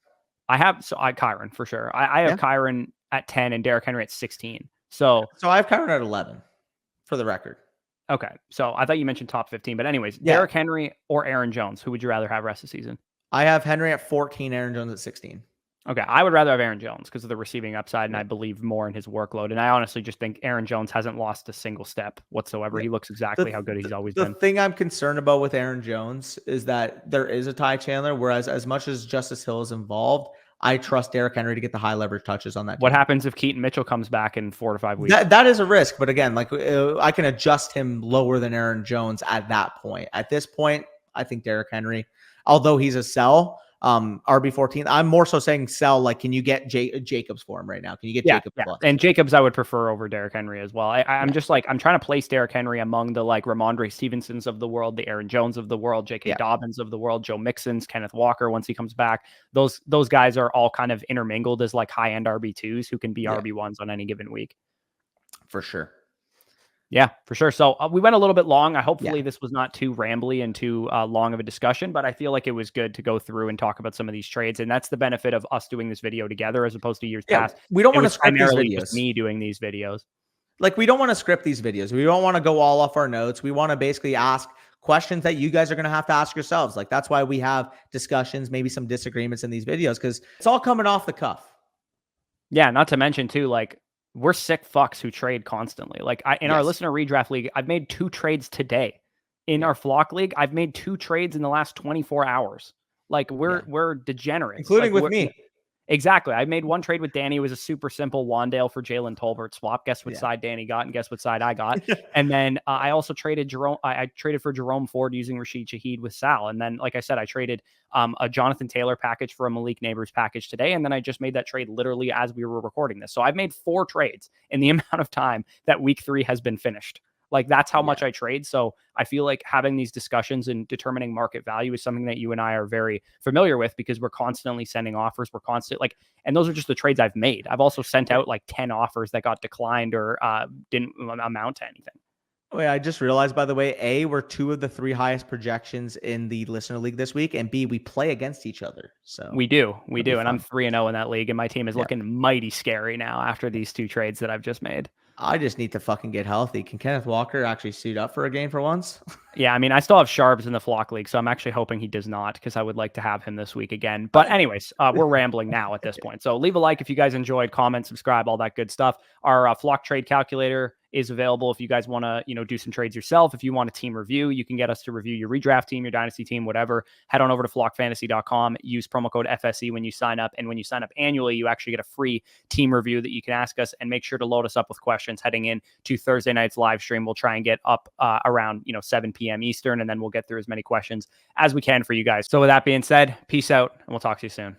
Kyren for sure. I have Kyren at 10 and Derrick Henry at 16. So I have Kyren at 11 for the record. Okay. So I thought you mentioned top 15, but anyways, Derrick Henry or Aaron Jones, who would you rather have rest of the season? I have Henry at 14, Aaron Jones at 16. Okay. I would rather have Aaron Jones because of the receiving upside, and I believe more in his workload. And I honestly just think Aaron Jones hasn't lost a single step whatsoever. He looks exactly how good he's always been. The thing I'm concerned about with Aaron Jones is that there is a Ty Chandler, whereas as much as Justice Hill is involved, I trust Derrick Henry to get the high leverage touches on that team. What happens if Keaton Mitchell comes back in 4 to 5 weeks? That is a risk, but again, like I can adjust him lower than Aaron Jones at that point. At this point, I think Derrick Henry, although he's a sell, RB14, I'm more so saying sell. Like, can you get Jacobs for him right now? Can you get Jacobs? Yeah. And Jacobs, I would prefer over Derrick Henry as well. I'm just like, I'm trying to place Derrick Henry among the like Ramondre Stevensons of the world, the Aaron Jones of the world, J.K. Dobbins of the world, Joe Mixon's, Kenneth Walker once he comes back. Those guys are all kind of intermingled as like high-end RB2s who can be RB1s on any given week. For sure. Yeah, for sure. So we went a little bit long. Hopefully this was not too rambly and too long of a discussion, but I feel like it was good to go through and talk about some of these trades. And that's the benefit of us doing this video together as opposed to years past. We don't want to script these videos. Just me doing these videos. Like, we don't want to script these videos. We don't want to go all off our notes. We want to basically ask questions that you guys are going to have to ask yourselves. Like, that's why we have discussions, maybe some disagreements in these videos, because it's all coming off the cuff. Yeah, not to mention too, like, we're sick fucks who trade constantly. Like in our listener redraft league, I've made 2 trades today. In our flock league, I've made 2 trades in the last 24 hours. Like we're degenerates, including with me. Exactly. I made 1 trade with Danny. It was a super simple Wandale for Jalen Tolbert swap. Guess what side Danny got and guess what side I got. And then I also traded Jerome. I traded for Jerome Ford using Rashid Shaheed with Sal. And then, like I said, I traded a Jonathan Taylor package for a Malik Neighbors package today. And then I just made that trade literally as we were recording this. So I've made 4 trades in the amount of time that week 3 has been finished. Like that's how Yeah. much I trade. So I feel like having these discussions and determining market value is something that you and I are very familiar with because we're constantly sending offers. We're constant like, and those are just the trades I've made. I've also sent out like 10 offers that got declined or didn't amount to anything. Wait, I just realized, by the way, A, we're 2 of the 3 highest projections in the listener league this week, and B, we play against each other. So We do. it'll be And I'm fun. 3-0 in that league, and my team is Yeah. looking mighty scary now after these 2 trades that I've just made. I just need to fucking get healthy. Can Kenneth Walker actually suit up for a game for once? Yeah, I mean, I still have Sharps in the Flock League, so I'm actually hoping he does not because I would like to have him this week again. But anyways, we're rambling now at this point. So leave a like if you guys enjoyed, comment, subscribe, all that good stuff. Our Flock trade calculator is available if you guys want to, do some trades yourself. If you want a team review, you can get us to review your redraft team, your dynasty team, whatever. Head on over to flockfantasy.com. Use promo code FSE when you sign up. And when you sign up annually, you actually get a free team review that you can ask us, and make sure to load us up with questions heading in to Thursday night's live stream. We'll try and get up around 7 p.m. Eastern, and then we'll get through as many questions as we can for you guys. So with that being said, peace out, and we'll talk to you soon.